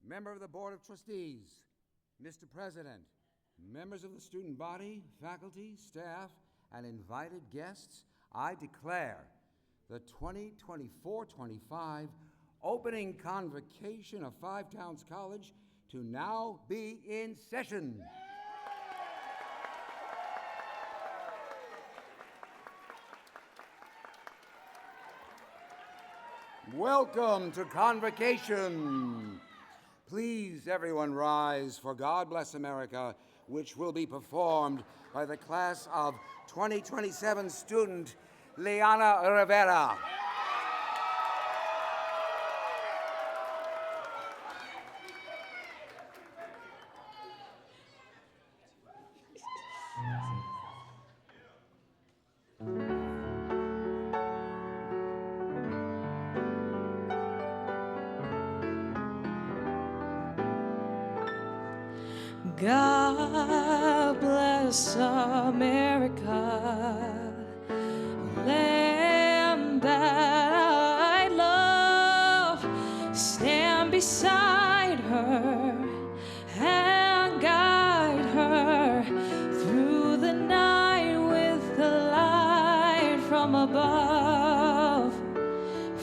Member of the Board of Trustees, Mr. President, members of the student body, faculty, staff, and invited guests, I declare the 2024-25 opening convocation of Five Towns College to now be in session. Welcome to Convocation. Please, everyone, rise for God Bless America, which will be performed by the class of 2027 student Liana Rivera. God bless America, land that I love. Stand beside her and guide her through the night with the light from above,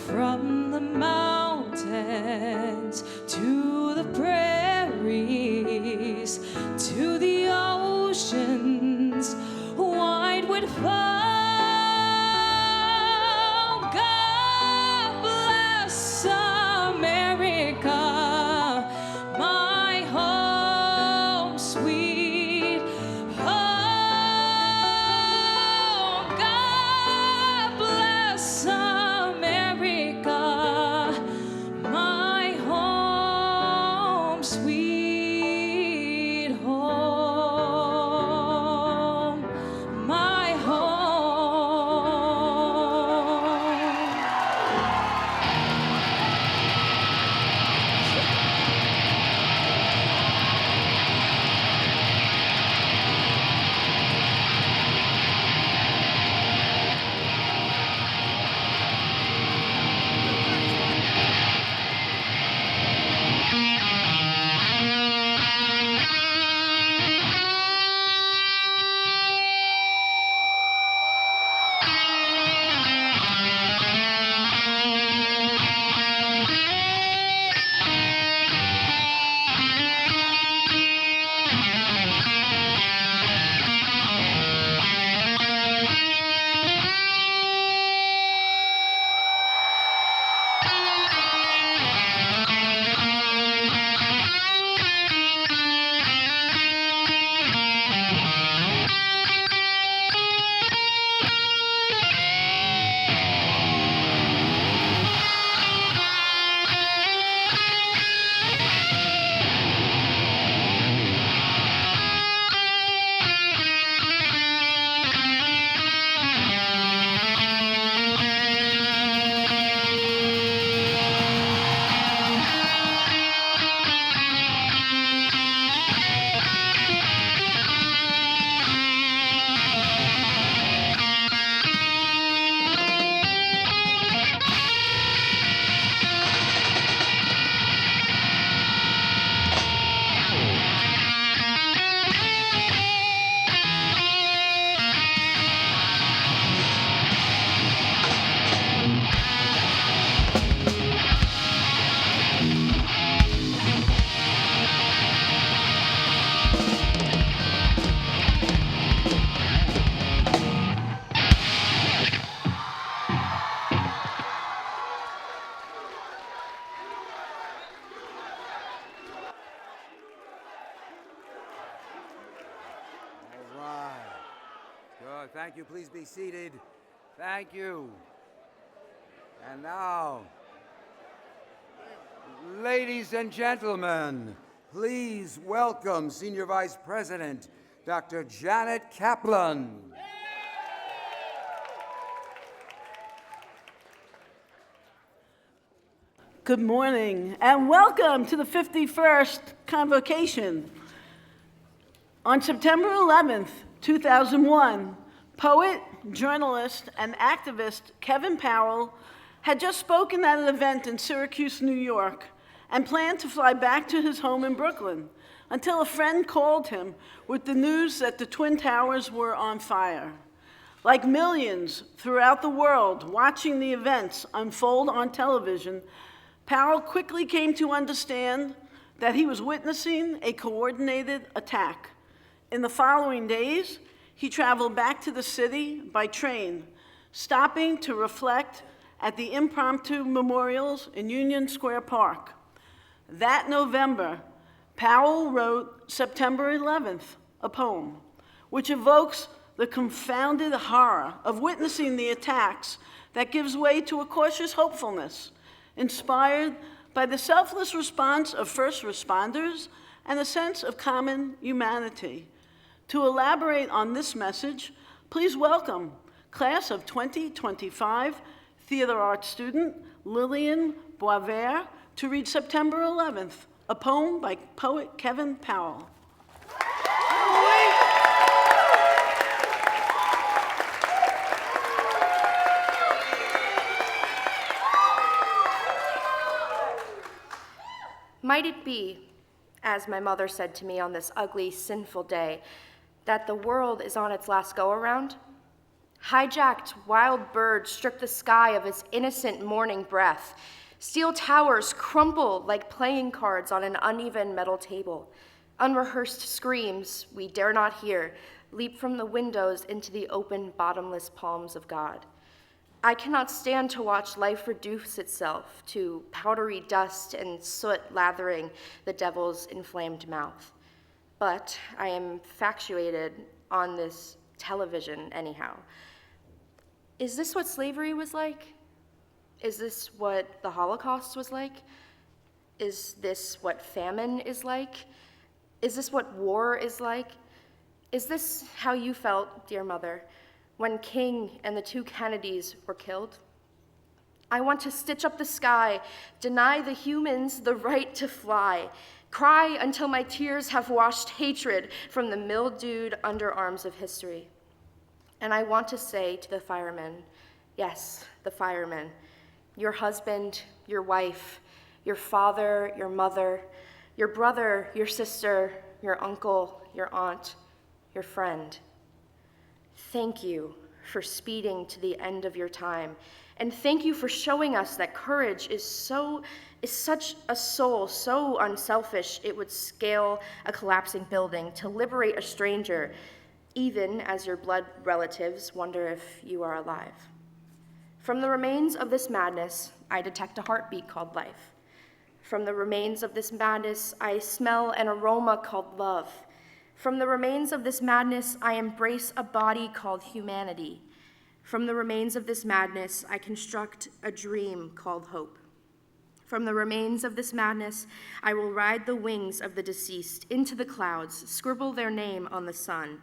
from the mountains to the prairies, to the oceans wide would fall. God bless America, my home sweet home. God bless America, my home sweet home, my home. Good. Thank you. Please be seated. Thank you. And now, ladies and gentlemen, please welcome Senior Vice President Dr. Janet Kaplan. Good morning and welcome to the 51st Convocation. On September 11th, 2001, poet, journalist, and activist Kevin Powell had just spoken at an event in Syracuse, New York, and planned to fly back to his home in Brooklyn until a friend called him with the news that the Twin Towers were on fire. Like millions throughout the world watching the events unfold on television, Powell quickly came to understand that he was witnessing a coordinated attack. In the following days, he traveled back to the city by train, stopping to reflect at the impromptu memorials in Union Square Park. That November, Powell wrote September 11th, a poem, which evokes the confounded horror of witnessing the attacks that gives way to a cautious hopefulness, inspired by the selfless response of first responders and a sense of common humanity. To elaborate on this message, please welcome class of 2025 theater arts student Lillian Boisvert to read September 11th, a poem by poet Kevin Powell. Might it be, as my mother said to me on this ugly, sinful day, that the world is on its last go-around? Hijacked wild birds strip the sky of its innocent morning breath. Steel towers crumple like playing cards on an uneven metal table. Unrehearsed screams we dare not hear leap from the windows into the open, bottomless palms of God. I cannot stand to watch life reduce itself to powdery dust and soot lathering the devil's inflamed mouth. But I am factuated on this television anyhow. Is this what slavery was like? Is this what the Holocaust was like? Is this what famine is like? Is this what war is like? Is this how you felt, dear mother, when King and the two Kennedys were killed? I want to stitch up the sky, deny the humans the right to fly, cry until my tears have washed hatred from the mildewed underarms of history. And I want to say to the firemen, yes, the firemen, your husband, your wife, your father, your mother, your brother, your sister, your uncle, your aunt, your friend, thank you for speeding to the end of your time. And thank you for showing us that courage is such a soul, so unselfish it would scale a collapsing building to liberate a stranger, even as your blood relatives wonder if you are alive. From the remains of this madness, I detect a heartbeat called life. From the remains of this madness, I smell an aroma called love. From the remains of this madness, I embrace a body called humanity. From the remains of this madness, I construct a dream called hope. From the remains of this madness, I will ride the wings of the deceased into the clouds, scribble their name on the sun,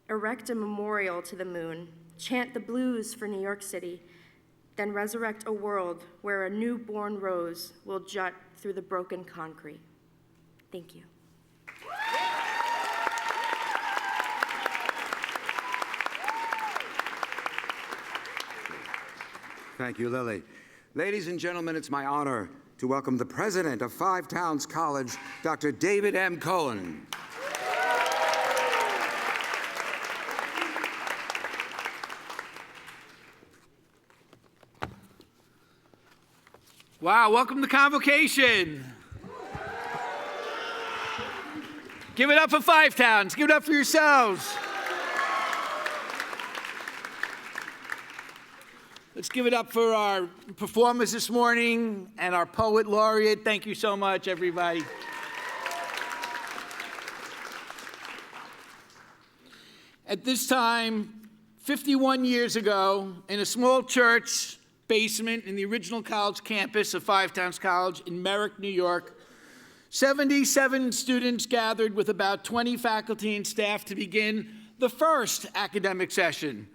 erect a memorial to the moon, chant the blues for New York City, then resurrect a world where a newborn rose will jut through the broken concrete. Thank you. Thank you, Lily. Ladies and gentlemen, it's my honor to welcome the president of Five Towns College, Dr. David M. Cohen. Wow, welcome to Convocation. Give it up for Five Towns. Give it up for yourselves. Let's give it up for our performers this morning and our poet laureate. Thank you so much, everybody. At this time, 51 years ago, in a small church basement in the original college campus of Five Towns College in Merrick, New York, 77 students gathered with about 20 faculty and staff to begin the first academic session.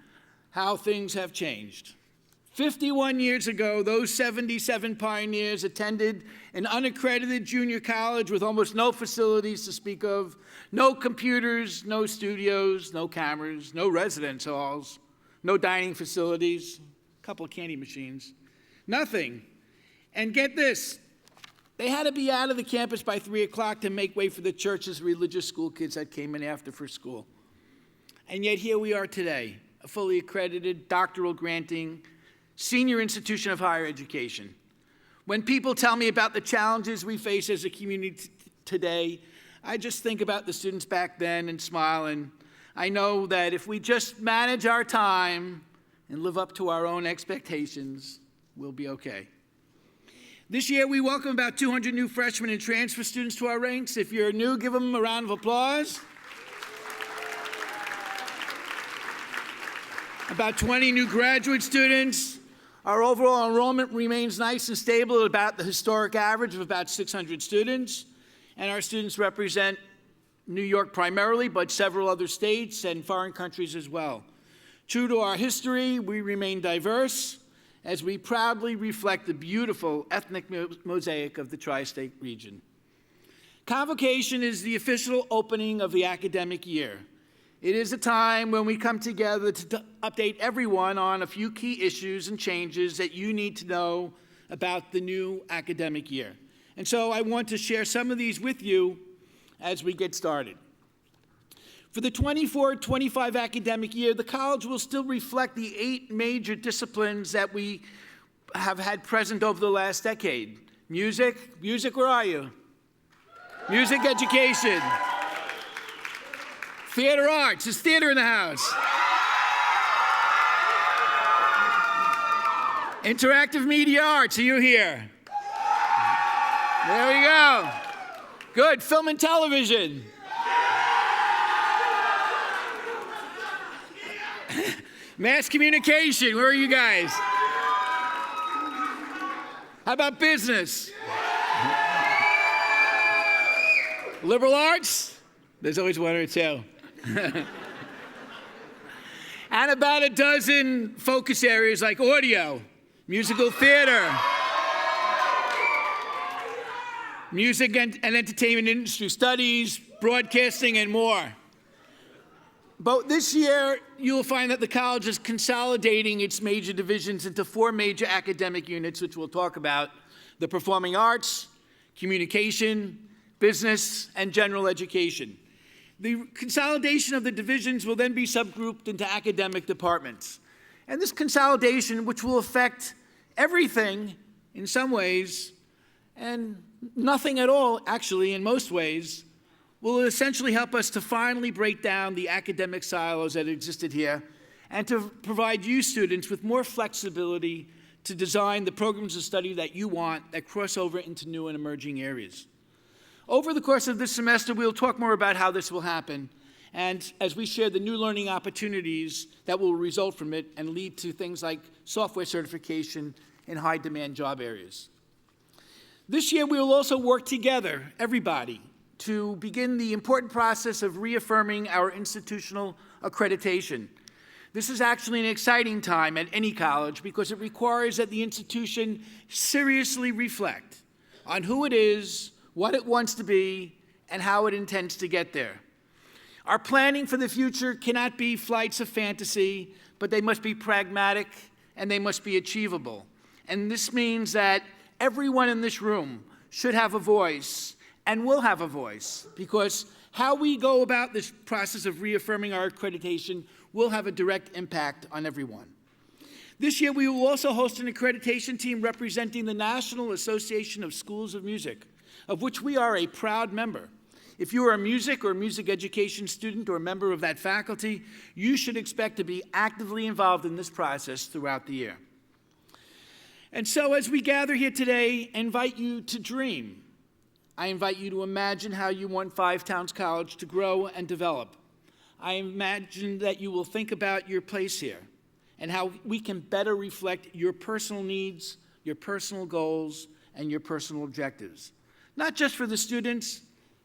How things have changed. 51 years ago, those 77 pioneers attended an unaccredited junior college with almost no facilities to speak of, no computers, no studios, no cameras, no residence halls, no dining facilities, a couple of candy machines, nothing. And get this, They had to be out of the campus by 3 o'clock to make way for the church's religious school kids that came in after for school. And yet here we are today, a fully accredited, doctoral granting, senior institution of higher education. When people tell me about the challenges we face as a community today, I just think about the students back then and smile, and I know that if we just manage our time and live up to our own expectations, we'll be okay. This year, we welcome about 200 new freshmen and transfer students to our ranks. If you're new, give them a round of applause. About 20 new graduate students. Our overall enrollment remains nice and stable at about the historic average of about 600 students. And our students represent New York primarily, but several other states and foreign countries as well. True to our history, we remain diverse as we proudly reflect the beautiful ethnic mosaic of the tri-state region. Convocation is the official opening of the academic year. It is a time when we come together to update everyone on a few key issues and changes that you need to know about the new academic year. And so I want to share some of these with you as we get started. For the 24-25 academic year, the college will still reflect the 8 major disciplines that we have had present over the last decade. Music, where are you? Music education. Theater arts, is theater in the house? Interactive media arts, are you here? There we go. Good, film and television. Mass communication, where are you guys? How about business? Liberal arts? There's always one or two. And about a dozen focus areas like audio, musical theater, music and entertainment industry studies, broadcasting, and more. But this year, you'll find that the college is consolidating its major divisions into 4 major academic units, which we'll talk about: the performing arts, communication, business, and general education. The consolidation of the divisions will then be subgrouped into academic departments. And this consolidation, which will affect everything in some ways, and nothing at all, actually, in most ways, will essentially help us to finally break down the academic silos that existed here and to provide you students with more flexibility to design the programs of study that you want that cross over into new and emerging areas. Over the course of this semester, we'll talk more about how this will happen, and as we share the new learning opportunities that will result from it and lead to things like software certification in high-demand job areas. This year, we will also work together, everybody, to begin the important process of reaffirming our institutional accreditation. This is actually an exciting time at any college because it requires that the institution seriously reflect on who it is, what it wants to be, and how it intends to get there. Our planning for the future cannot be flights of fantasy, but they must be pragmatic and they must be achievable. And this means that everyone in this room should have a voice and will have a voice, because how we go about this process of reaffirming our accreditation will have a direct impact on everyone. This year, we will also host an accreditation team representing the National Association of Schools of Music, of which we are a proud member. If you are a music or music education student or a member of that faculty, you should expect to be actively involved in this process throughout the year. And so as we gather here today, I invite you to dream. I invite you to imagine how you want Five Towns College to grow and develop. I imagine that you will think about your place here and how we can better reflect your personal needs, your personal goals, and your personal objectives. Not just for the students,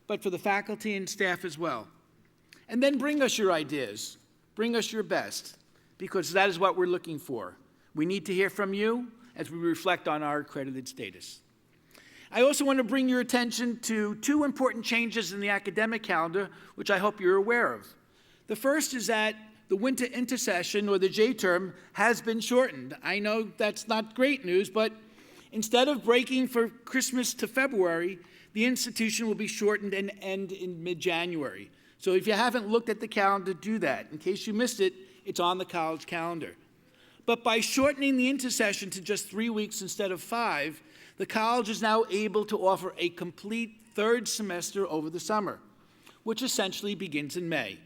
but for the faculty and staff as well. And then bring us your ideas. Bring us your best, because that is what we're looking for. We need to hear from you as we reflect on our accredited status. I also want to bring your attention to 2 important changes in the academic calendar, which I hope you're aware of. The first is that the winter intersession, or the J-term, has been shortened. I know that's not great news, but Instead of breaking for Christmas to February, the institution will be shortened and end in mid-January. So if you haven't looked at the calendar, do that. In case you missed it, it's on the college calendar. But by shortening the intersession to just 3 weeks instead of 5, the college is now able to offer a complete third semester over the summer, which essentially begins in May.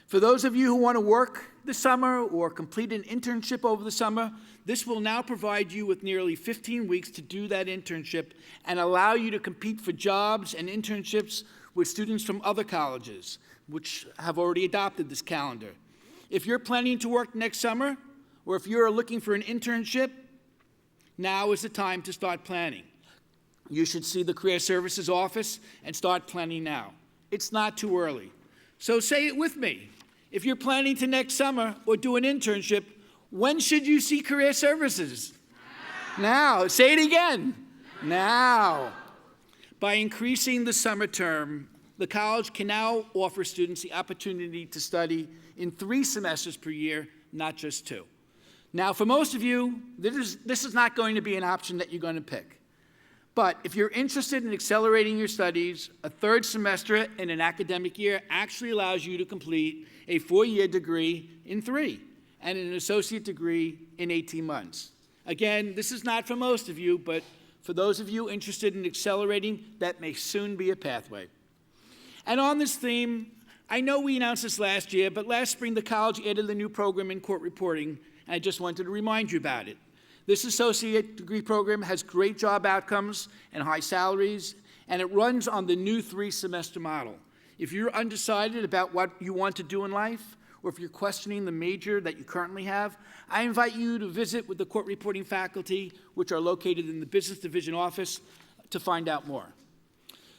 For those of you who want to work the summer or complete an internship over the summer, this will now provide you with nearly 15 weeks to do that internship and allow you to compete for jobs and internships with students from other colleges, which have already adopted this calendar. If you're planning to work next summer, or if you're looking for an internship, now is the time to start planning. You should see the Career Services office and start planning now. It's not too early. So say it with me. If you're planning to next summer or do an internship, when should you see Career Services? Now. Say it again. Now. By increasing the summer term, the college can now offer students the opportunity to study in 3 semesters per year, not just 2. Now, for most of you, this is not going to be an option that you're going to pick. But if you're interested in accelerating your studies, a 3rd semester in an academic year actually allows you to complete a 4-year degree in 3 and an associate degree in 18 months. Again, this is not for most of you, but for those of you interested in accelerating, that may soon be a pathway. And on this theme, I know we announced this last year, but last spring the college added a new program in court reporting, and I just wanted to remind you about it. This associate degree program has great job outcomes and high salaries, and it runs on the new 3-semester model. If you're undecided about what you want to do in life, or if you're questioning the major that you currently have, I invite you to visit with the court reporting faculty, which are located in the Business Division office, to find out more.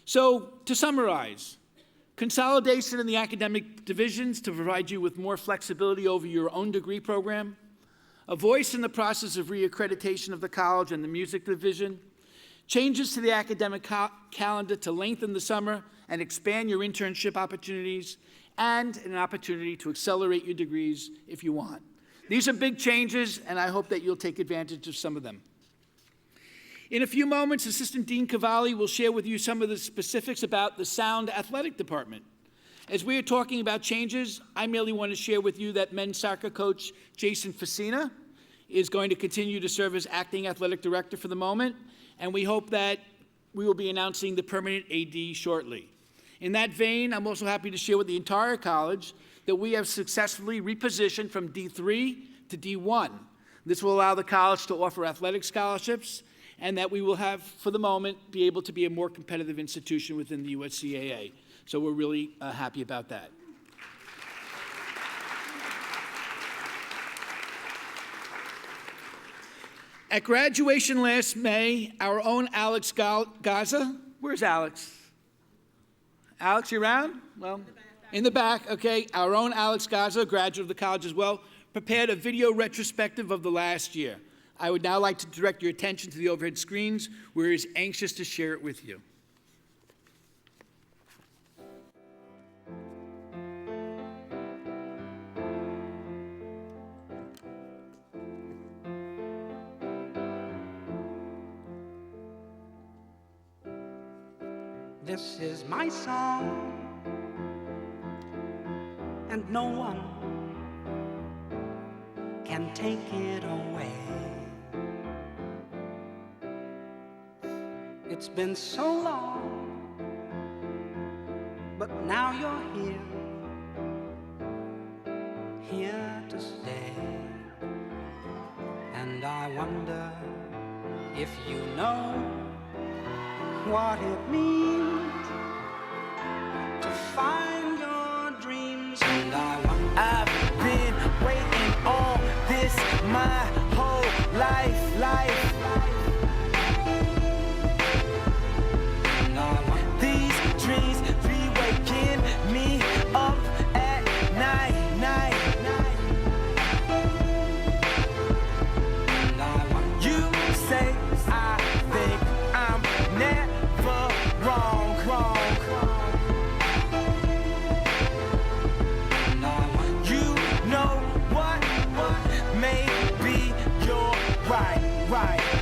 So, to summarize, consolidation in the academic divisions to provide you with more flexibility over your own degree program, a voice in the process of reaccreditation of the college and the music division, changes to the academic calendar to lengthen the summer and expand your internship opportunities, and an opportunity to accelerate your degrees if you want. These are big changes, and I hope that you'll take advantage of some of them. In a few moments, Assistant Dean Cavalli will share with you some of the specifics about the Sound Athletic Department. As we are talking about changes, I merely want to share with you that men's soccer coach Jason Facina is going to continue to serve as acting athletic director for the moment, and we hope that we will be announcing the permanent AD shortly. In that vein, I'm also happy to share with the entire college that we have successfully repositioned from D3 to D1. This will allow the college to offer athletic scholarships, and that we will have, for the moment, be able to be a more competitive institution within the USCAA. So we're really happy about that. At graduation last May, our own Alex Gaza, where's Alex? Alex, you around? Well, in the back, okay. Our own Alex Gaza, graduate of the college as well, prepared a video retrospective of the last year. I would now like to direct your attention to the overhead screens, where he's anxious to share it with you. This is my song, and no one can take it away. It's been so long, but now you're here to stay. And I wonder if you know what it means to find your dreams. And I wonder, I've been waiting on this my whole life. And I wonder, these dreams be waking me up at night. And I wonder, you say I think I'm never wrong. And I want you know what maybe you're right.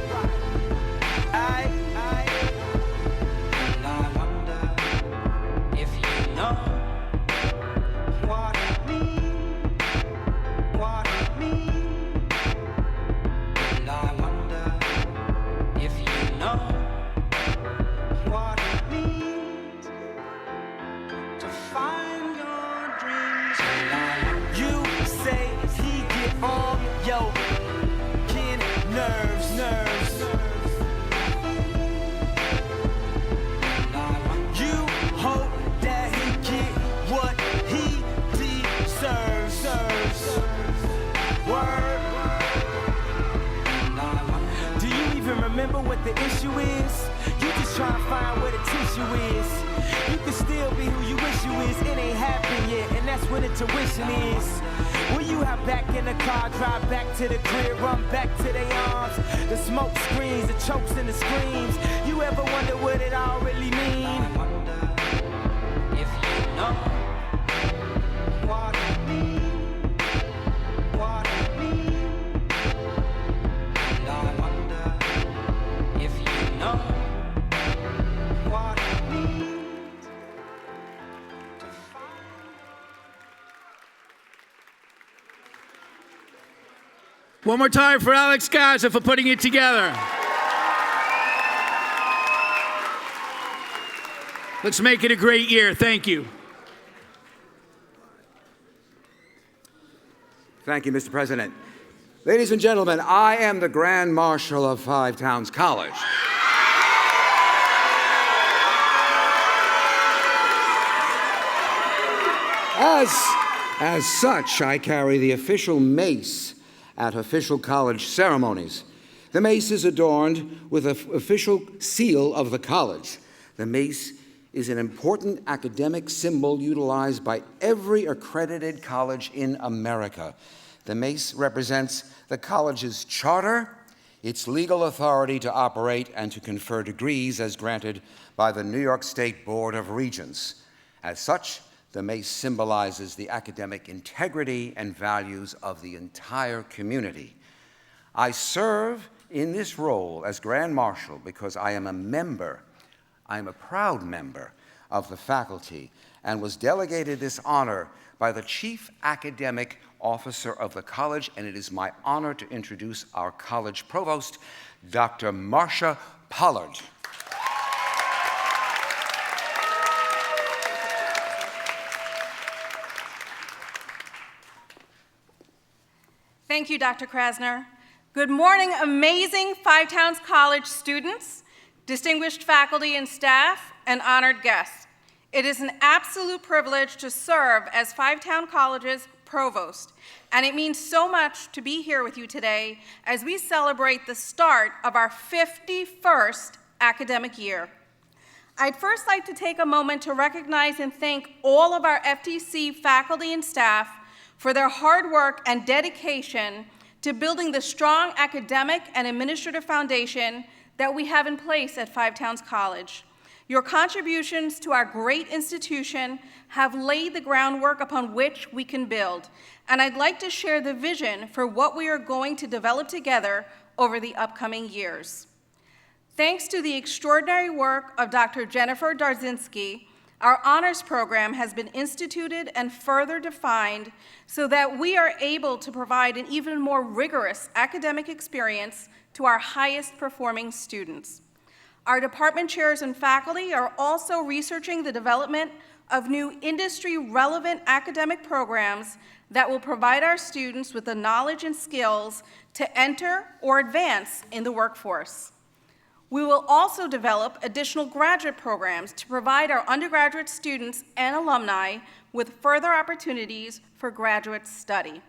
issue is, you just trying to find where the tissue is. You can still be who you wish you is, it ain't happened yet, and that's when the tuition is. When you hop back in the car, drive back to the crib, run back to their arms. The smoke screens, the chokes and the screams. You ever wonder what it all really mean? I wonder if you know what it means, what it means. And I wonder if you know what it means to find. One more time for Alex Gaza for putting it together. Let's make it a great year. Thank you. Thank you, Mr. President. Ladies and gentlemen, I am the Grand Marshal of Five Towns College. As such, I carry the official mace at official college ceremonies. The mace is adorned with an official seal of the college. The mace is an important academic symbol utilized by every accredited college in America. The mace represents the college's charter, its legal authority to operate and to confer degrees as granted by the New York State Board of Regents. As such, the mace symbolizes the academic integrity and values of the entire community. I serve in this role as Grand Marshal because I am a proud member of the faculty and was delegated this honor by the Chief Academic Officer of the college, and it is my honor to introduce our college provost, Dr. Marcia Pollard. Thank you, Dr. Krasner. Good morning, amazing Five Towns College students, distinguished faculty and staff, and honored guests. It is an absolute privilege to serve as Five Town College's provost, and it means so much to be here with you today as we celebrate the start of our 51st academic year. I'd first like to take a moment to recognize and thank all of our FTC faculty and staff for their hard work and dedication to building the strong academic and administrative foundation that we have in place at Five Towns College. Your contributions to our great institution have laid the groundwork upon which we can build, and I'd like to share the vision for what we are going to develop together over the upcoming years. Thanks to the extraordinary work of Dr. Jennifer Darzinski, our honors program has been instituted and further defined so that we are able to provide an even more rigorous academic experience to our highest performing students. Our department chairs and faculty are also researching the development of new industry-relevant academic programs that will provide our students with the knowledge and skills to enter or advance in the workforce. We will also develop additional graduate programs to provide our undergraduate students and alumni with further opportunities for graduate study.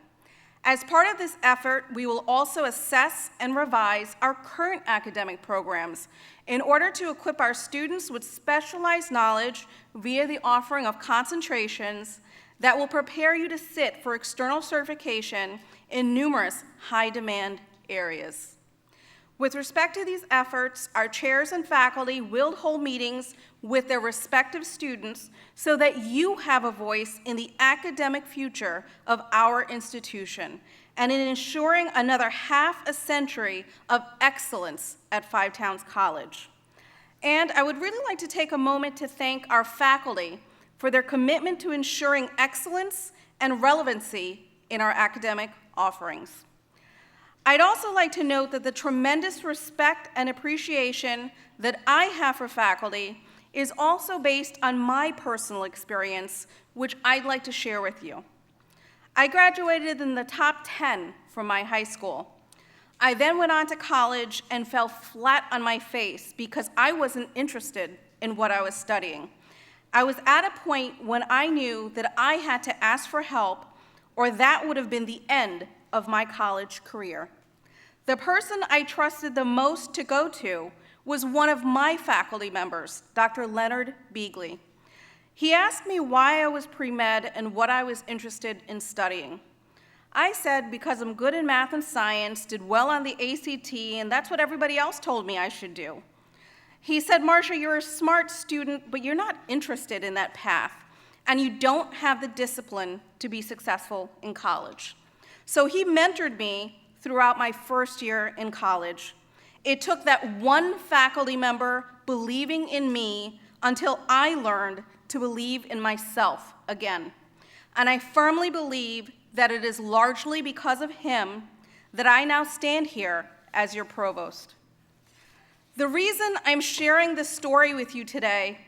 As part of this effort, we will also assess and revise our current academic programs in order to equip our students with specialized knowledge via the offering of concentrations that will prepare you to sit for external certification in numerous high-demand areas. With respect to these efforts, our chairs and faculty will hold meetings with their respective students so that you have a voice in the academic future of our institution and in ensuring another half a century of excellence at Five Towns College. And I would really like to take a moment to thank our faculty for their commitment to ensuring excellence and relevancy in our academic offerings. I'd also like to note that the tremendous respect and appreciation that I have for faculty is also based on my personal experience, which I'd like to share with you. I graduated in the top 10 from my high school. I then went on to college and fell flat on my face because I wasn't interested in what I was studying. I was at a point when I knew that I had to ask for help, or that would have been the end of my college career. The person I trusted the most to go to was one of my faculty members, Dr. Leonard Beagley. He asked me why I was pre-med and what I was interested in studying. I said because I'm good in math and science, did well on the ACT, and that's what everybody else told me I should do. He said, Marcia, you're a smart student, but you're not interested in that path, and you don't have the discipline to be successful in college. So he mentored me throughout my first year in college. It took that one faculty member believing in me until I learned to believe in myself again. And I firmly believe that it is largely because of him that I now stand here as your provost. The reason I'm sharing this story with you today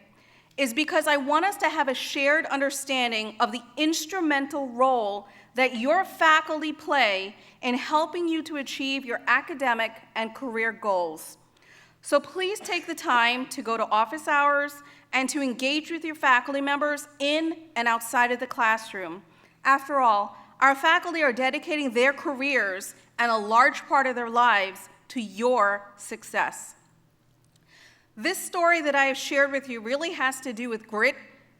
is because I want us to have a shared understanding of the instrumental role that your faculty play in helping you to achieve your academic and career goals. So please take the time to go to office hours and to engage with your faculty members in and outside of the classroom. After all, our faculty are dedicating their careers and a large part of their lives to your success. This story that I have shared with you really has to do with grit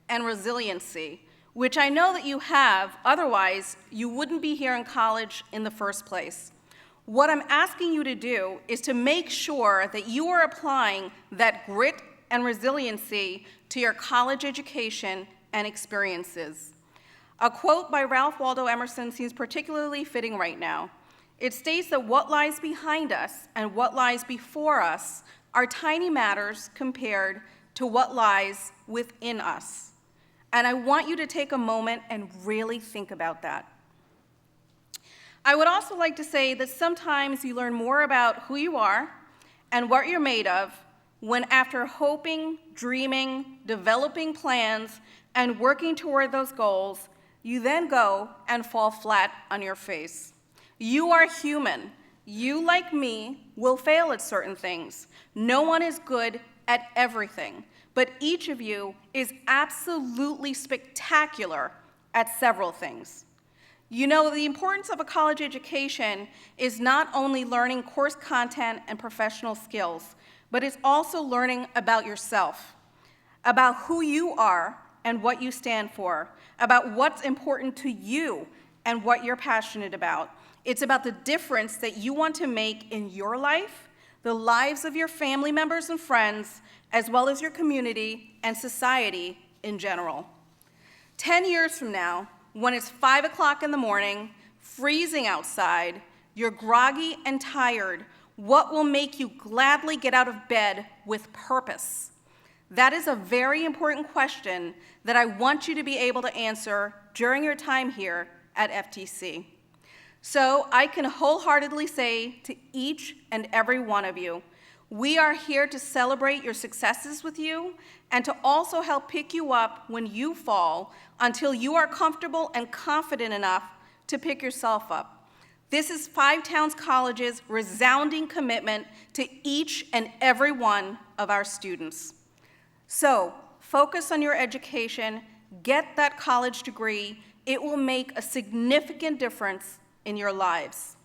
and resiliency, which I know that you have, otherwise you wouldn't be here in college in the first place. What I'm asking you to do is to make sure that you are applying that grit and resiliency to your college education and experiences. A quote by Ralph Waldo Emerson seems particularly fitting right now. It states that what lies behind us and what lies before us are tiny matters compared to what lies within us. And I want you to take a moment and really think about that. I would also like to say that sometimes you learn more about who you are and what you're made of when, after hoping, dreaming, developing plans, and working toward those goals, you then go and fall flat on your face. You are human. You, like me, will fail at certain things. No one is good at everything, but each of you is absolutely spectacular at several things. You know, the importance of a college education is not only learning course content and professional skills, but it's also learning about yourself, about who you are and what you stand for, about what's important to you and what you're passionate about. It's about the difference that you want to make in your life, the lives of your family members and friends, as well as your community and society in general. 10 years from now, when it's 5 o'clock in the morning, freezing outside, you're groggy and tired, what will make you gladly get out of bed with purpose? That is a very important question that I want you to be able to answer during your time here at FTC. So I can wholeheartedly say to each and every one of you, we are here to celebrate your successes with you and to also help pick you up when you fall until you are comfortable and confident enough to pick yourself up. This is Five Towns College's resounding commitment to each and every one of our students. So focus on your education, get that college degree. It will make a significant difference in your lives.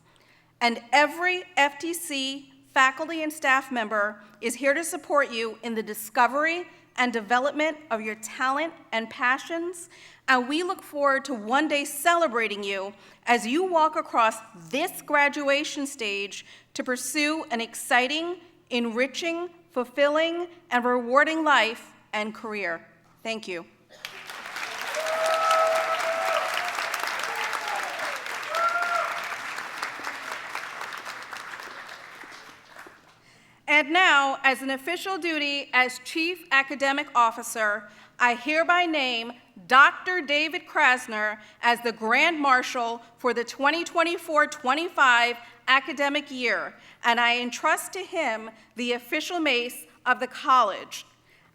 And every FTC faculty and staff member is here to support you in the discovery and development of your talent and passions, and we look forward to one day celebrating you as you walk across this graduation stage to pursue an exciting, enriching, fulfilling, and rewarding life and career. Thank you. And now, as an official duty as Chief Academic Officer, I hereby name Dr. David Krasner as the Grand Marshal for the 2024-25 academic year, and I entrust to him the official mace of the college.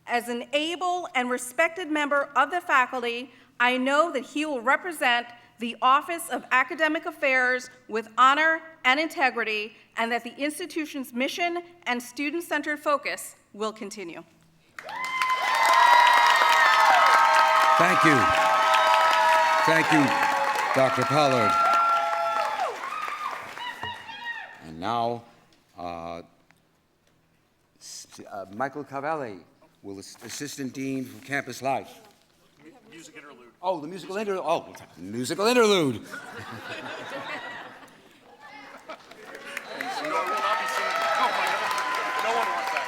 As an able and respected member of the faculty, I know that he will represent the Office of Academic Affairs with honor and integrity, and that the institution's mission and student-centered focus will continue. Thank you. Thank you, Dr. Pollard. And now, Michael Cavelli, Assistant Dean for Campus Life. Music interlude. Oh, the musical interlude. Oh, musical interlude. No, it will not be singing. Oh my God. No one wants that.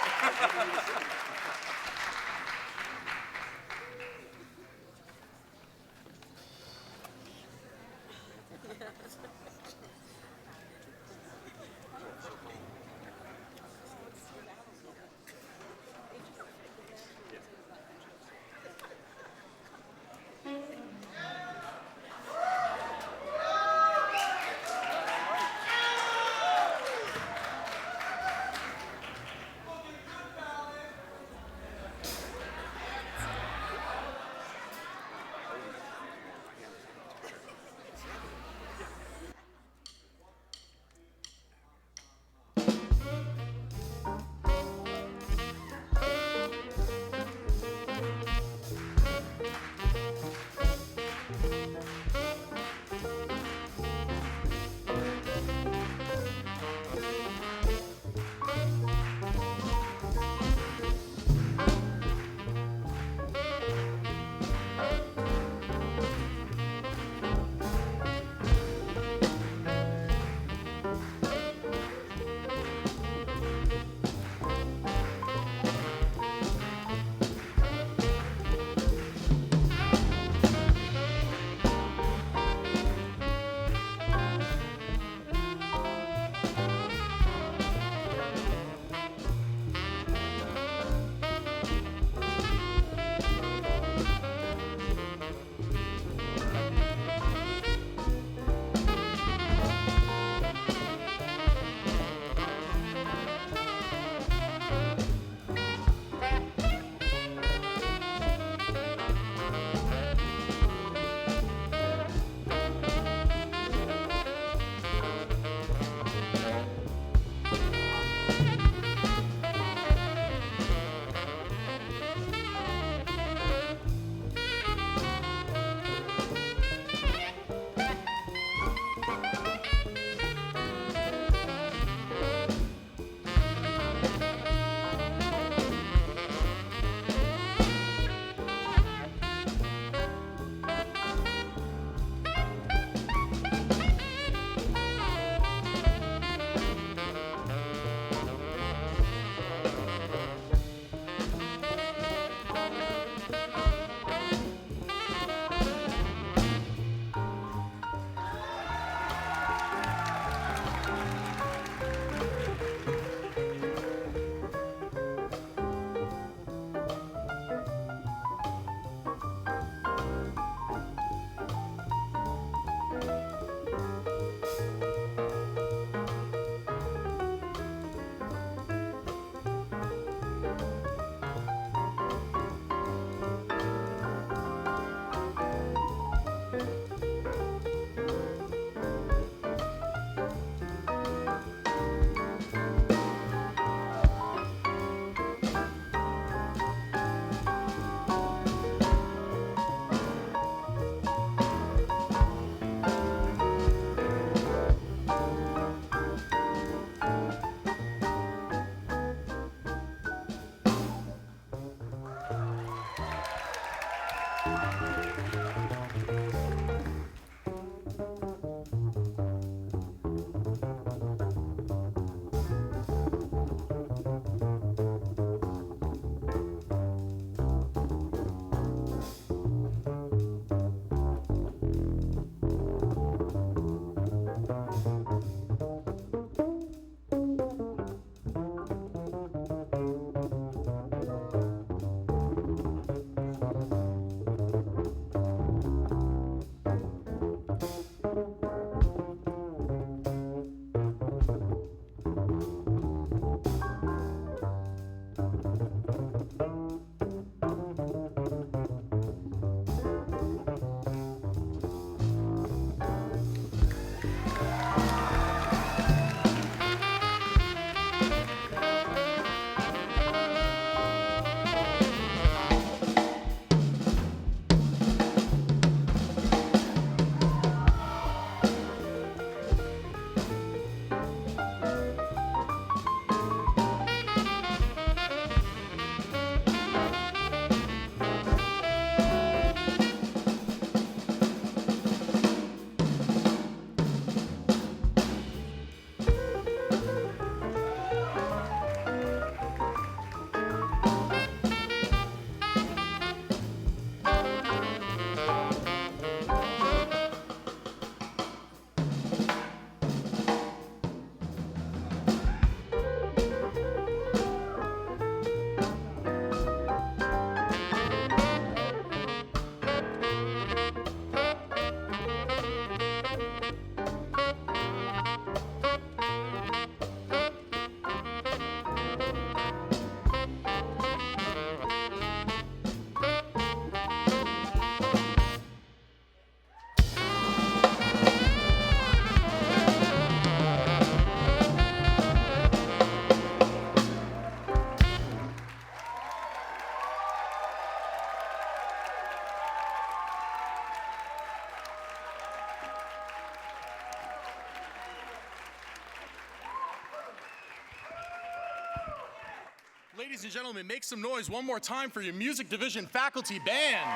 Ladies and gentlemen, make some noise one more time for your music division faculty band.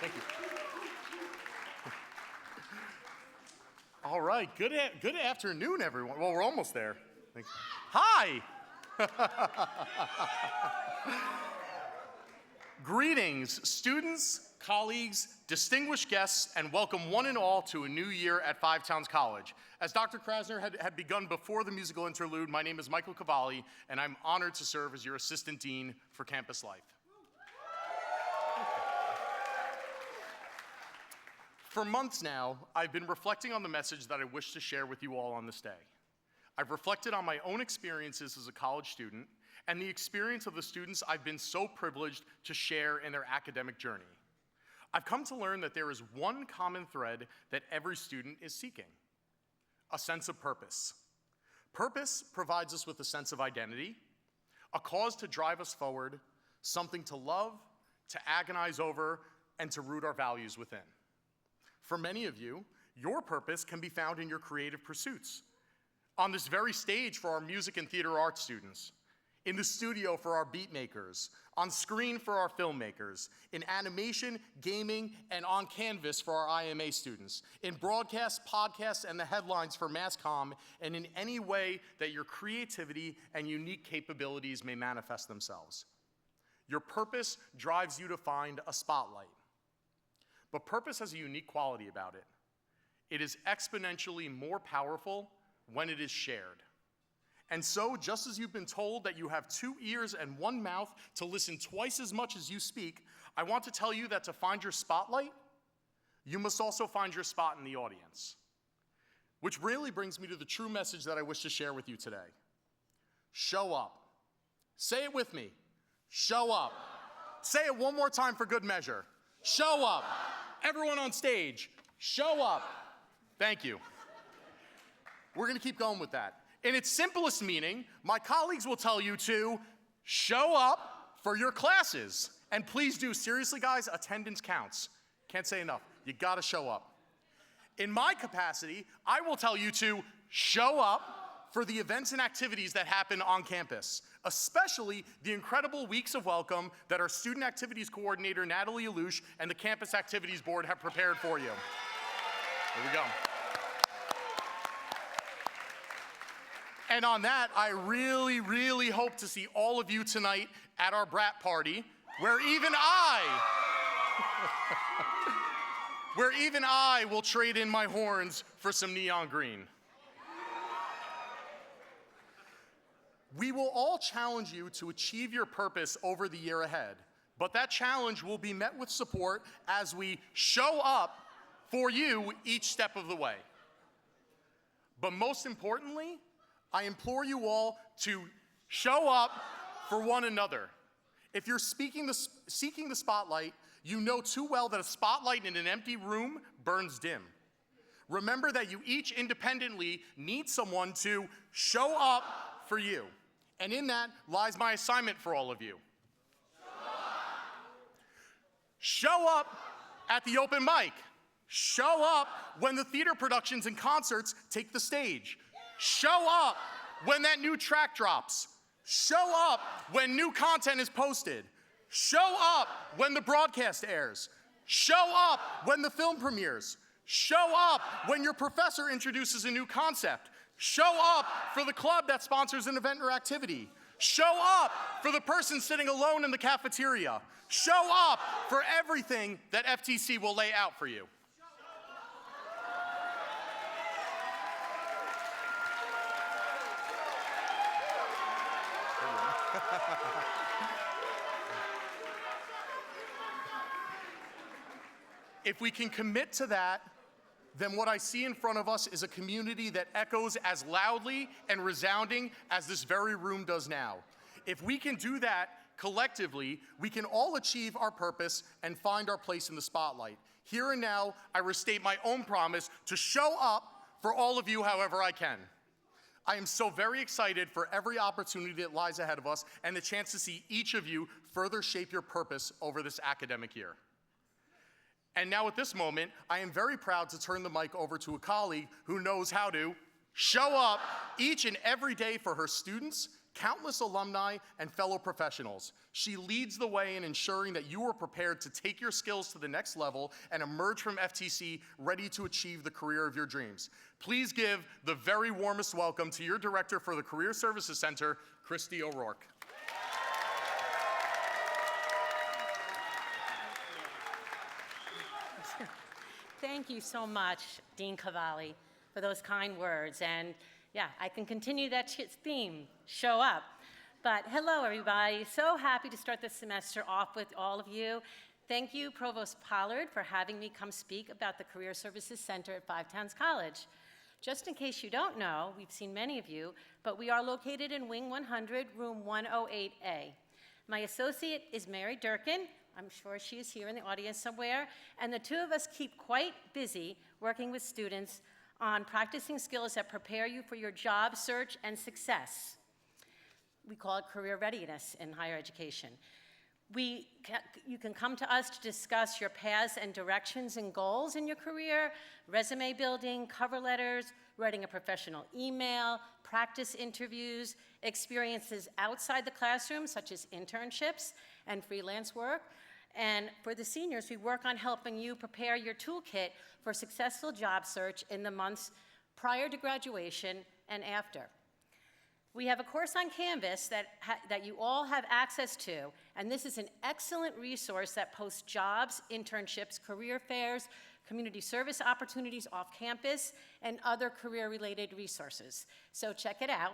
Thank you. All right, good afternoon, everyone. Well, we're almost there. Thank you. Hi. Greetings, students, colleagues, distinguished guests, and welcome one and all to a new year at Five Towns College. As Dr. Krasner had begun before the musical interlude, my name is Michael Cavalli, and I'm honored to serve as your Assistant Dean for Campus Life. For months now, I've been reflecting on the message that I wish to share with you all on this day. I've reflected on my own experiences as a college student and the experience of the students I've been so privileged to share in their academic journey. I've come to learn that there is one common thread that every student is seeking: a sense of purpose. Purpose provides us with a sense of identity, a cause to drive us forward, something to love, to agonize over, and to root our values within. For many of you, your purpose can be found in your creative pursuits. On this very stage for our music and theater arts students, in the studio for our beat makers, on screen for our filmmakers, in animation, gaming, and on canvas for our IMA students, in broadcast, podcasts, and the headlines for mass comm, and in any way that your creativity and unique capabilities may manifest themselves. Your purpose drives you to find a spotlight. But purpose has a unique quality about it. It is exponentially more powerful when it is shared. And so, just as you've been told that you have 2 ears and 1 mouth to listen twice as much as you speak, I want to tell you that to find your spotlight, you must also find your spot in the audience. Which really brings me to the true message that I wish to share with you today. Show up. Say it with me. Show up. Say it one more time for good measure. Show up. Everyone on stage, show up. Thank you. We're going to keep going with that. In its simplest meaning, my colleagues will tell you to show up for your classes. And please do, seriously guys, attendance counts. Can't say enough. You gotta show up. In my capacity, I will tell you to show up for the events and activities that happen on campus, especially the incredible weeks of welcome that our Student Activities Coordinator, Natalie Alouche, and the Campus Activities Board have prepared for you. Here we go. And on that, I really, really hope to see all of you tonight at our brat party, where even I will trade in my horns for some neon green. We will all challenge you to achieve your purpose over the year ahead, but that challenge will be met with support as we show up for you each step of the way. But most importantly, I implore you all to show up for one another. If you're seeking the spotlight, you know too well that a spotlight in an empty room burns dim. Remember that you each independently need someone to show up for you. And in that lies my assignment for all of you. Show up at the open mic. Show up when the theater productions and concerts take the stage. Show up when that new track drops. Show up when new content is posted. Show up when the broadcast airs. Show up when the film premieres. Show up when your professor introduces a new concept. Show up for the club that sponsors an event or activity. Show up for the person sitting alone in the cafeteria. Show up for everything that FTC will lay out for you. If we can commit to that, then what I see in front of us is a community that echoes as loudly and resounding as this very room does now. If we can do that collectively, we can all achieve our purpose and find our place in the spotlight. Here and now, I restate my own promise to show up for all of you however I can. I am so very excited for every opportunity that lies ahead of us and the chance to see each of you further shape your purpose over this academic year. And now at this moment, I am very proud to turn the mic over to a colleague who knows how to show up each and every day for her students, countless alumni, and fellow professionals. She leads the way in ensuring that you are prepared to take your skills to the next level and emerge from FTC ready to achieve the career of your dreams. Please give the very warmest welcome to your director for the Career Services Center, Christy O'Rourke. Thank you so much, Dean Cavalli, for those kind words. And yeah, I can continue that theme, show up. But hello, everybody. So happy to start this semester off with all of you. Thank you, Provost Pollard, for having me come speak about the Career Services Center at Five Towns College. Just in case you don't know, we've seen many of you, but we are located in Wing 100, room 108A. My associate is Mary Durkin. I'm sure she is here in the audience somewhere. And the two of us keep quite busy working with students on practicing skills that prepare you for your job search and success. We call it career readiness in higher education. You can come to us to discuss your paths and directions and goals in your career, resume building, cover letters, writing a professional email, practice interviews, experiences outside the classroom, such as internships and freelance work. And for the seniors, we work on helping you prepare your toolkit for successful job search in the months prior to graduation and after. We have a course on Canvas that you all have access to, and this is an excellent resource that posts jobs, internships, career fairs, community service opportunities off campus, and other career-related resources. So check it out.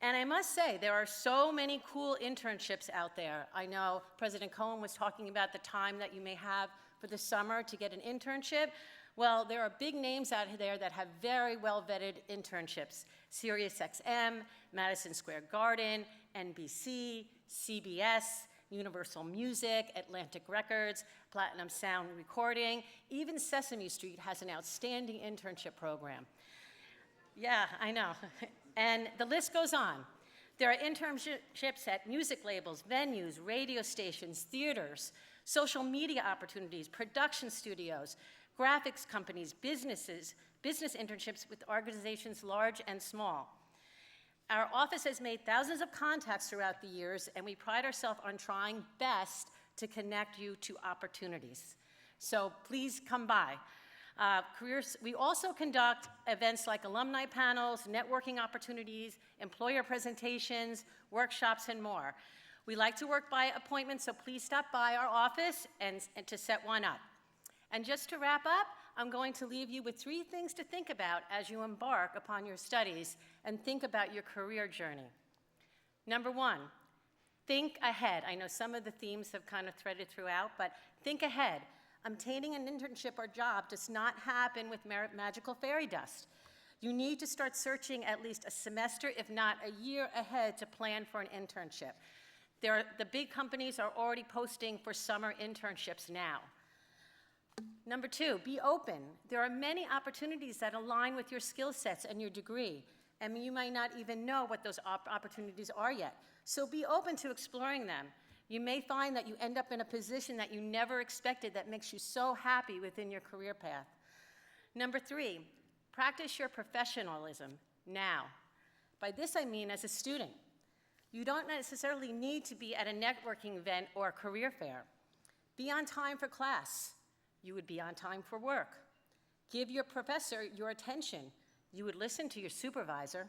And I must say, there are so many cool internships out there. I know President Cohen was talking about the time that you may have for the summer to get an internship. Well, there are big names out there that have very well-vetted internships. SiriusXM, Madison Square Garden, NBC, CBS, Universal Music, Atlantic Records, Platinum Sound Recording. Even Sesame Street has an outstanding internship program. Yeah, I know. And the list goes on. There are internships at music labels, venues, radio stations, theaters, social media opportunities, production studios, graphics companies, business internships with organizations large and small. Our office has made thousands of contacts throughout the years, and we pride ourselves on trying best to connect you to opportunities. So please come by. We also conduct events like alumni panels, networking opportunities, employer presentations, workshops, and more. We like to work by appointment, so please stop by our office and to set one up. And just to wrap up, I'm going to leave you with 3 things to think about as you embark upon your studies and think about your career journey. Number 1, think ahead. I know some of the themes have kind of threaded throughout, but think ahead. Obtaining an internship or job does not happen with magical fairy dust. You need to start searching at least a semester, if not a year ahead, to plan for an internship. The big companies are already posting for summer internships now. Number 2, be open. There are many opportunities that align with your skill sets and your degree, and you might not even know what those opportunities are yet. So be open to exploring them. You may find that you end up in a position that you never expected that makes you so happy within your career path. Number 3, practice your professionalism now. By this I mean as a student. You don't necessarily need to be at a networking event or a career fair. Be on time for class. You would be on time for work. Give your professor your attention. You would listen to your supervisor.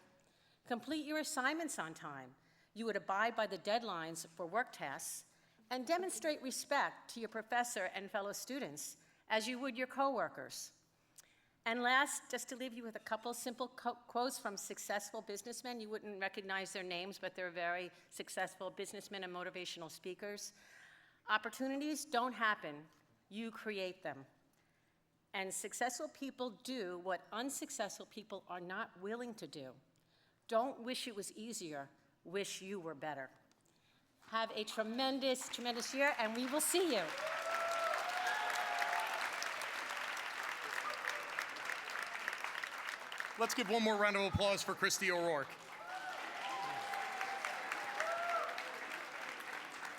Complete your assignments on time. You would abide by the deadlines for work tasks, and demonstrate respect to your professor and fellow students as you would your coworkers. And last, just to leave you with a couple simple quotes from successful businessmen. You wouldn't recognize their names, but they're very successful businessmen and motivational speakers. Opportunities don't happen, you create them. And successful people do what unsuccessful people are not willing to do. Don't wish it was easier. Wish you were better. Have a tremendous, tremendous year, and we will see you. Let's give one more round of applause for Christy O'Rourke.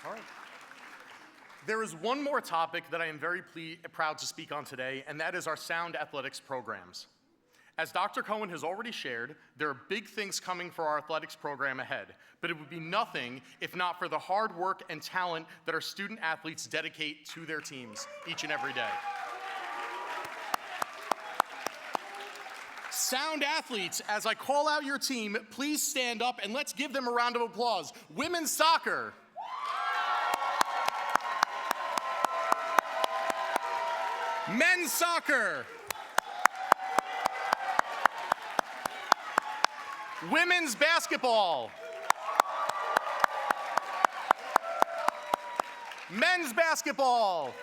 All right. There is one more topic that I am very proud to speak on today, and that is our sound athletics programs. As Dr. Cohen has already shared, there are big things coming for our athletics program ahead, but it would be nothing if not for the hard work and talent that our student athletes dedicate to their teams each and every day. Sound athletes, as I call out your team, please stand up and let's give them a round of applause. Women's soccer. Men's soccer. Women's basketball. Men's basketball.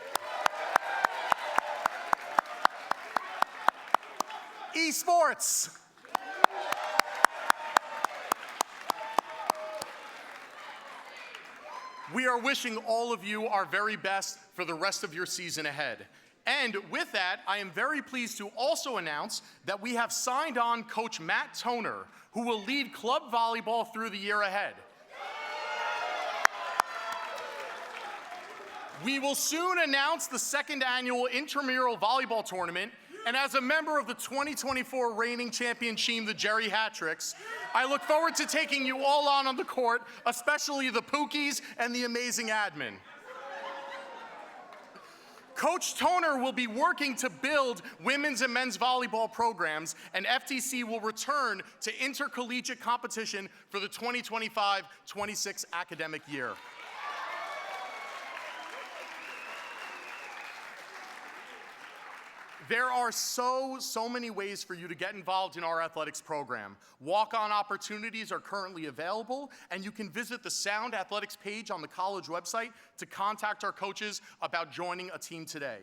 Esports. We are wishing all of you our very best for the rest of your season ahead. And with that, I am very pleased to also announce that we have signed on Coach Matt Toner, who will lead club volleyball through the year ahead. We will soon announce the second annual intramural volleyball tournament, and as a member of the 2024 reigning champion team, the Jerry Hattricks, I look forward to taking you all on the court, especially the Pookies and the amazing admin. Coach Toner will be working to build women's and men's volleyball programs, and FTC will return to intercollegiate competition for the 2025-26 academic year. There are so many ways for you to get involved in our athletics program. Walk-on opportunities are currently available, and you can visit the Sound Athletics page on the college website to contact our coaches about joining a team today.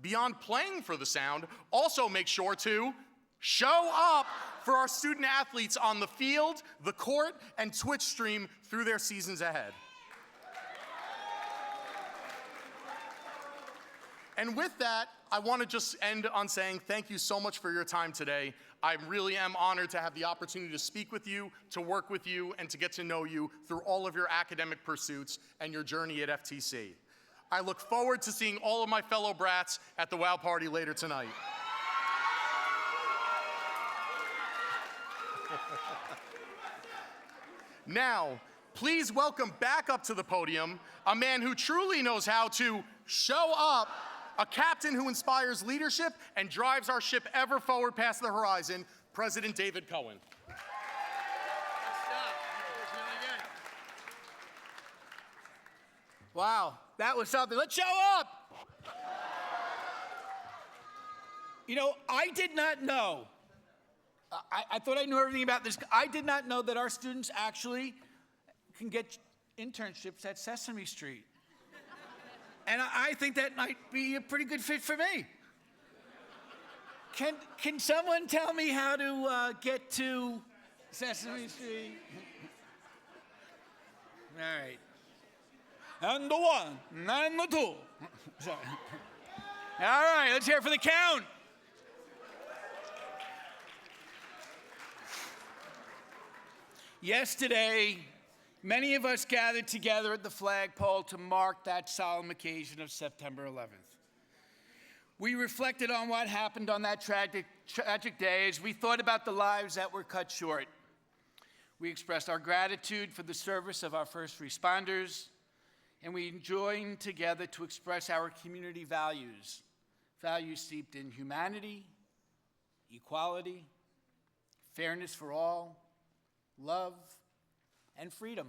Beyond playing for the Sound, also make sure to show up for our student athletes on the field, the court, and Twitch stream through their seasons ahead. And with that, I want to just end on saying thank you so much for your time today. I really am honored to have the opportunity to speak with you, to work with you, and to get to know you through all of your academic pursuits and your journey at FTC. I look forward to seeing all of my fellow brats at the WOW Party later tonight. Now, please welcome back up to the podium a man who truly knows how to show up, a captain who inspires leadership and drives our ship ever forward past the horizon, President David Cohen. Wow, that was something. Let's show up! You know, I did not know. I thought I knew everything about this. I did not know that our students actually can get internships at Sesame Street. And I think that might be a pretty good fit for me. Can someone tell me how to get to Sesame Street? All right. And the one, and the two. Sorry. All right, let's hear it for the count. Yesterday, many of us gathered together at the flagpole to mark that solemn occasion of September 11th. We reflected on what happened on that tragic day as we thought about the lives that were cut short. We expressed our gratitude for the service of our first responders, and we joined together to express our community values, values steeped in humanity, equality, fairness for all, love, and freedom.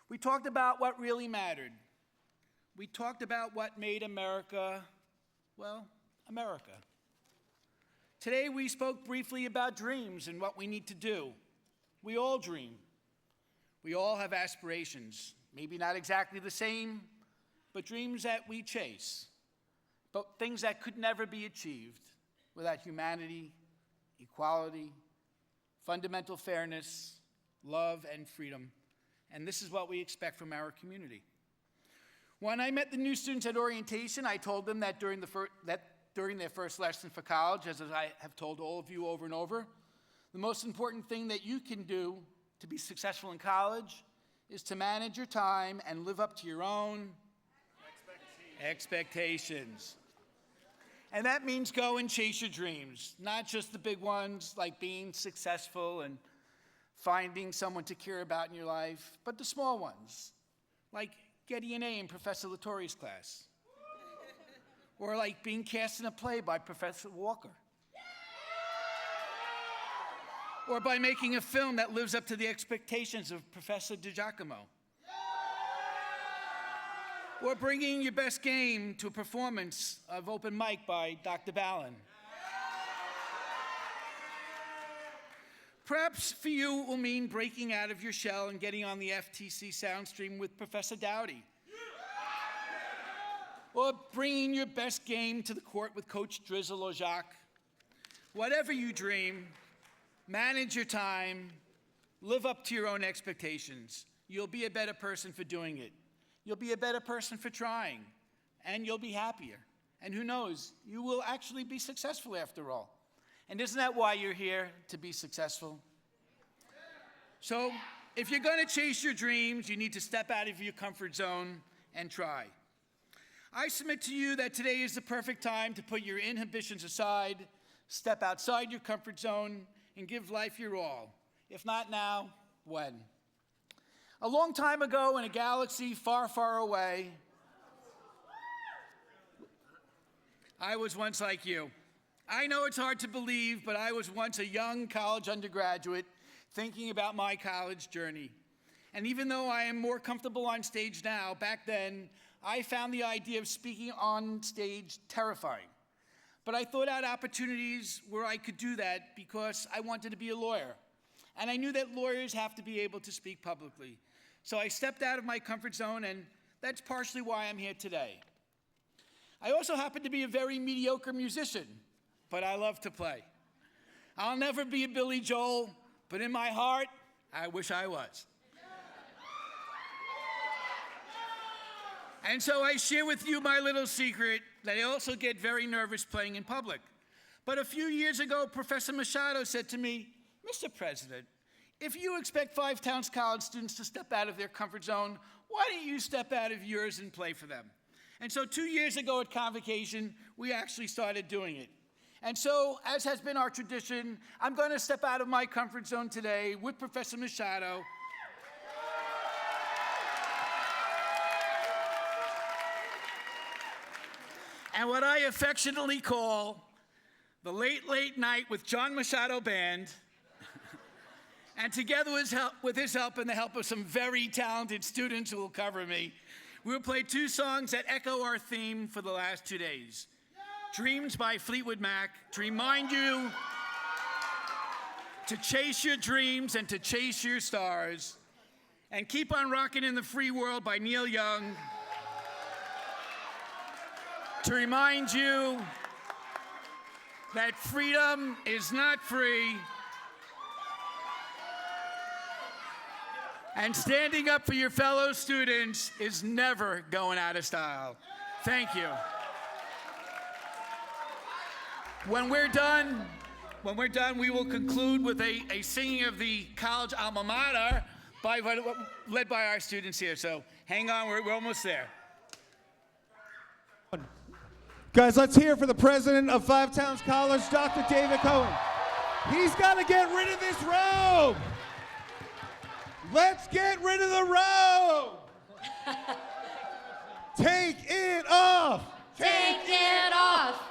We talked about what really mattered. We talked about what made America, well, America. Today we spoke briefly about dreams and what we need to do. We all dream. We all have aspirations, maybe not exactly the same, but dreams that we chase, but things that could never be achieved without humanity, equality, fundamental fairness, love, and freedom. And this is what we expect from our community. When I met the new students at orientation, I told them that during their first lesson for college, as I have told all of you over and over, the most important thing that you can do to be successful in college is to manage your time and live up to your own expectations. And that means go and chase your dreams, not just the big ones like being successful and finding someone to care about in your life, but the small ones, like getting an A in Professor Latoury's class, or like being cast in a play by Professor Walker, or by making a film that lives up to the expectations of Professor DiGiacomo, or bringing your best game to a performance of Open Mic by Dr. Ballin. Perhaps for you it will mean breaking out of your shell and getting on the FTC Soundstream with Professor Dowdy. Or bringing your best game to the court with Coach Drizzle or Jacques. Whatever you dream, manage your time, live up to your own expectations. You'll be a better person for doing it. You'll be a better person for trying, and you'll be happier. And who knows, you will actually be successful after all. And isn't that why you're here, to be successful? So, if you're going to chase your dreams, you need to step out of your comfort zone and try. I submit to you that today is the perfect time to put your inhibitions aside, step outside your comfort zone, and give life your all. If not now, when? A long time ago in a galaxy far, far away, I was once like you. I know it's hard to believe, but I was once a young college undergraduate thinking about my college journey. And even though I am more comfortable on stage now, back then, I found the idea of speaking on stage terrifying. But I thought out opportunities where I could do that because I wanted to be a lawyer. And I knew that lawyers have to be able to speak publicly. So I stepped out of my comfort zone, and that's partially why I'm here today. I also happen to be a very mediocre musician, but I love to play. I'll never be a Billy Joel, but in my heart, I wish I was. And so I share with you my little secret that I also get very nervous playing in public. But a few years ago, Professor Machado said to me, "Mr. President, if you expect Five Towns College students to step out of their comfort zone, why don't you step out of yours and play for them?" And so 2 years ago at Convocation, we actually started doing it. And so, as has been our tradition, I'm going to step out of my comfort zone today with Professor Machado. And what I affectionately call the Late, Late Night with John Machado Band. And together with his help and the help of some very talented students who will cover me, we will play 2 songs that echo our theme for the last 2 days. Dreams by Fleetwood Mac, to remind you to chase your dreams and to chase your stars. And Keep on Rockin' in the Free World by Neil Young, to remind you that freedom is not free. And standing up for your fellow students is never going out of style. Thank you. When we're done, we will conclude with a singing of the college alma mater led by our students here. So hang on, we're almost there. Guys, let's hear for the president of Five Towns College, Dr. David Cohen. He's got to get rid of this robe. Let's get rid of the robe. Take it off. Take it off.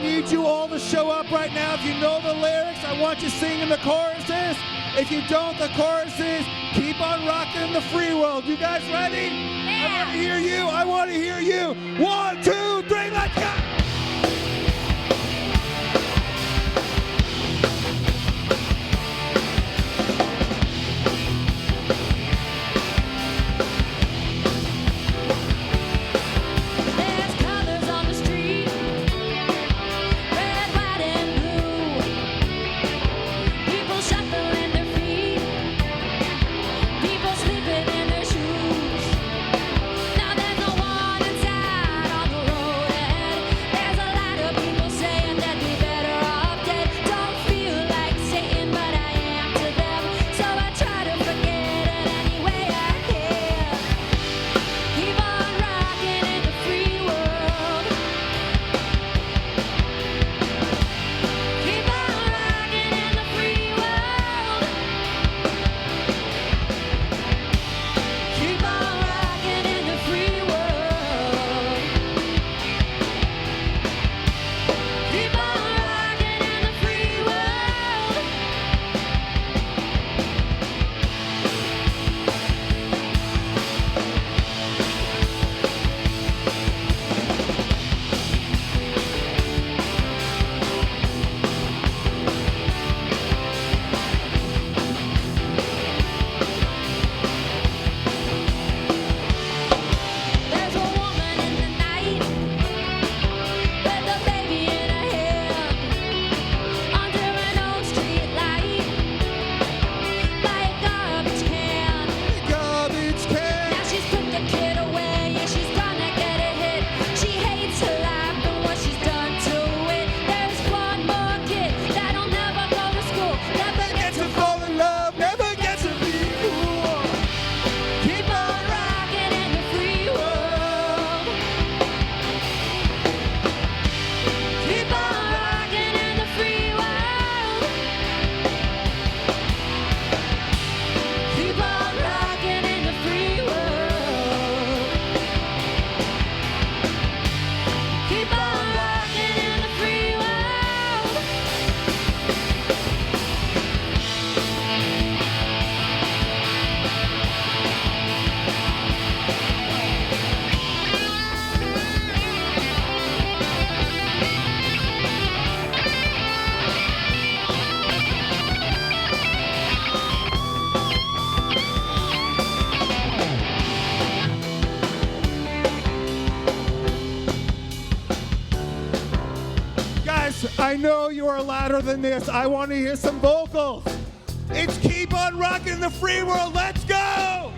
need you all to show up right now. If you know the lyrics, I want you singing the choruses. If you don't, the choruses, keep on rocking in the free world. You guys ready? Yeah. I want to hear you. I want to hear you. 1, 2, 3, let's go. I know you are louder than this. I want to hear some vocals. It's Keep on Rocking in the Free World. Let's go!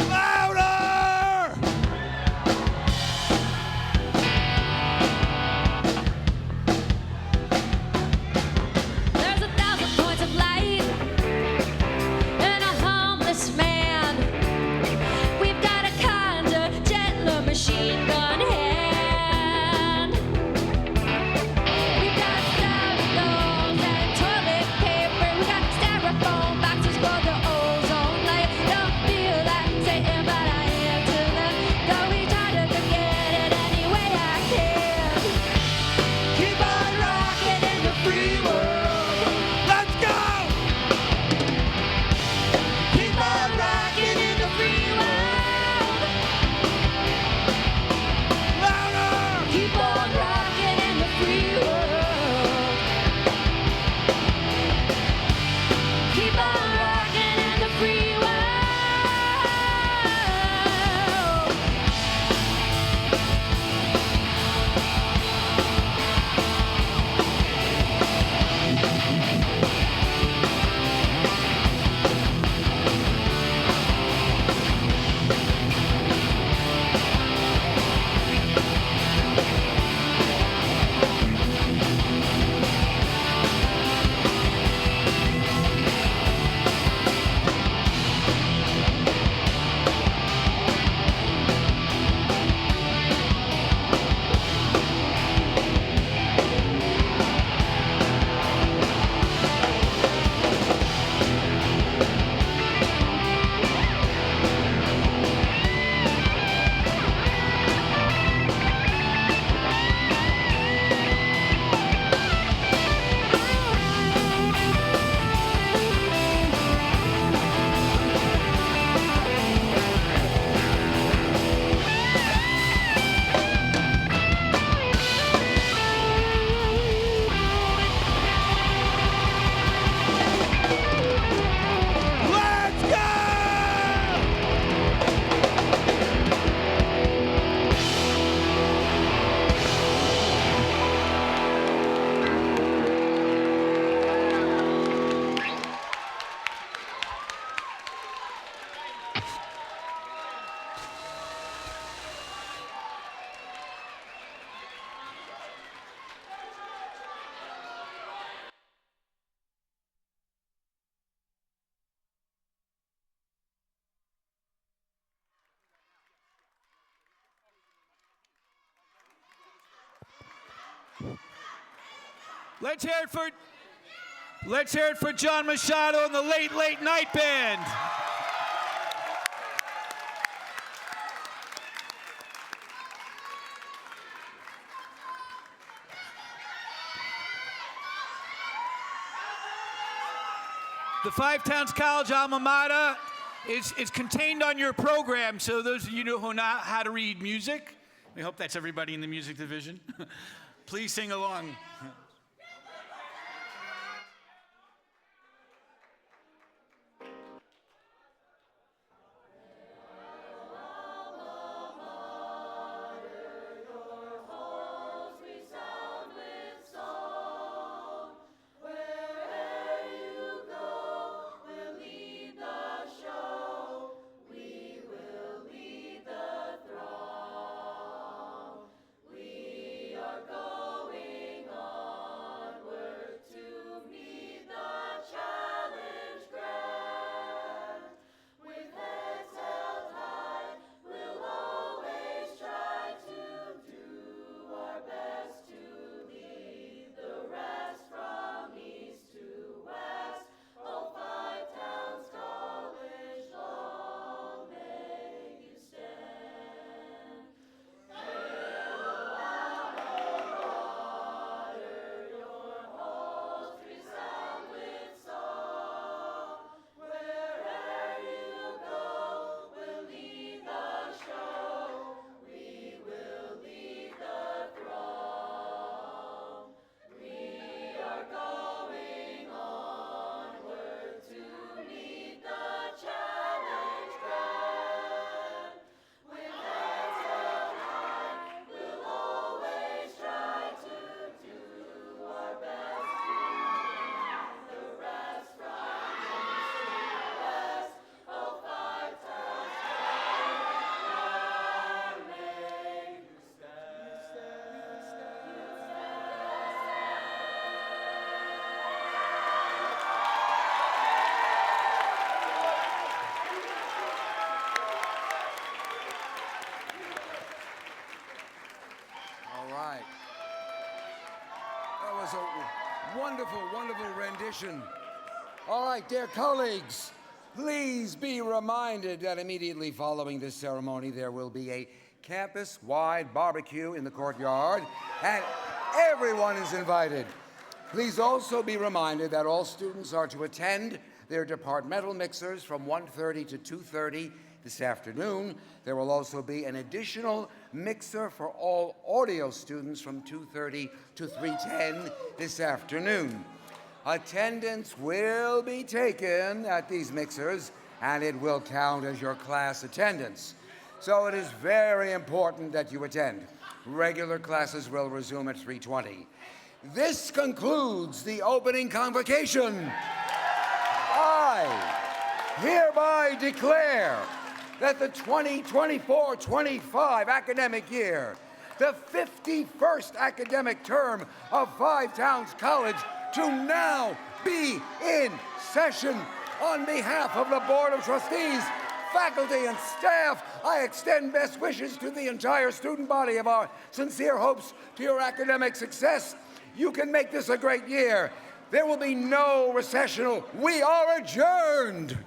Louder! There's 1,000 points of light in a homeless man. We've got a kinder, gentler machine gun hand. We've got styrofoams and toilet paper. We got styrofoam boxes for the old. Let's hear it for John Machado and the Late Night Band. The Five Towns College alma mater is contained on your program, so those of you who know how to read music, we hope that's everybody in the music division, please sing along. A wonderful, wonderful rendition. All right, dear colleagues, please be reminded that immediately following this ceremony, there will be a campus-wide barbecue in the courtyard, and everyone is invited. Please also be reminded that all students are to attend their departmental mixers from 1:30 to 2:30 this afternoon. There will also be an additional mixer for all audio students from 2:30 to 3:10 this afternoon. Attendance will be taken at these mixers, and it will count as your class attendance. So it is very important that you attend. Regular classes will resume at 3:20. This concludes the opening convocation. I hereby declare that the 2024-25 academic year, the 51st academic term of Five Towns College, to now be in session. On behalf of the Board of Trustees, faculty, and staff, I extend best wishes to the entire student body of our sincere hopes to your academic success. You can make this a great year. There will be no recessional. We are adjourned.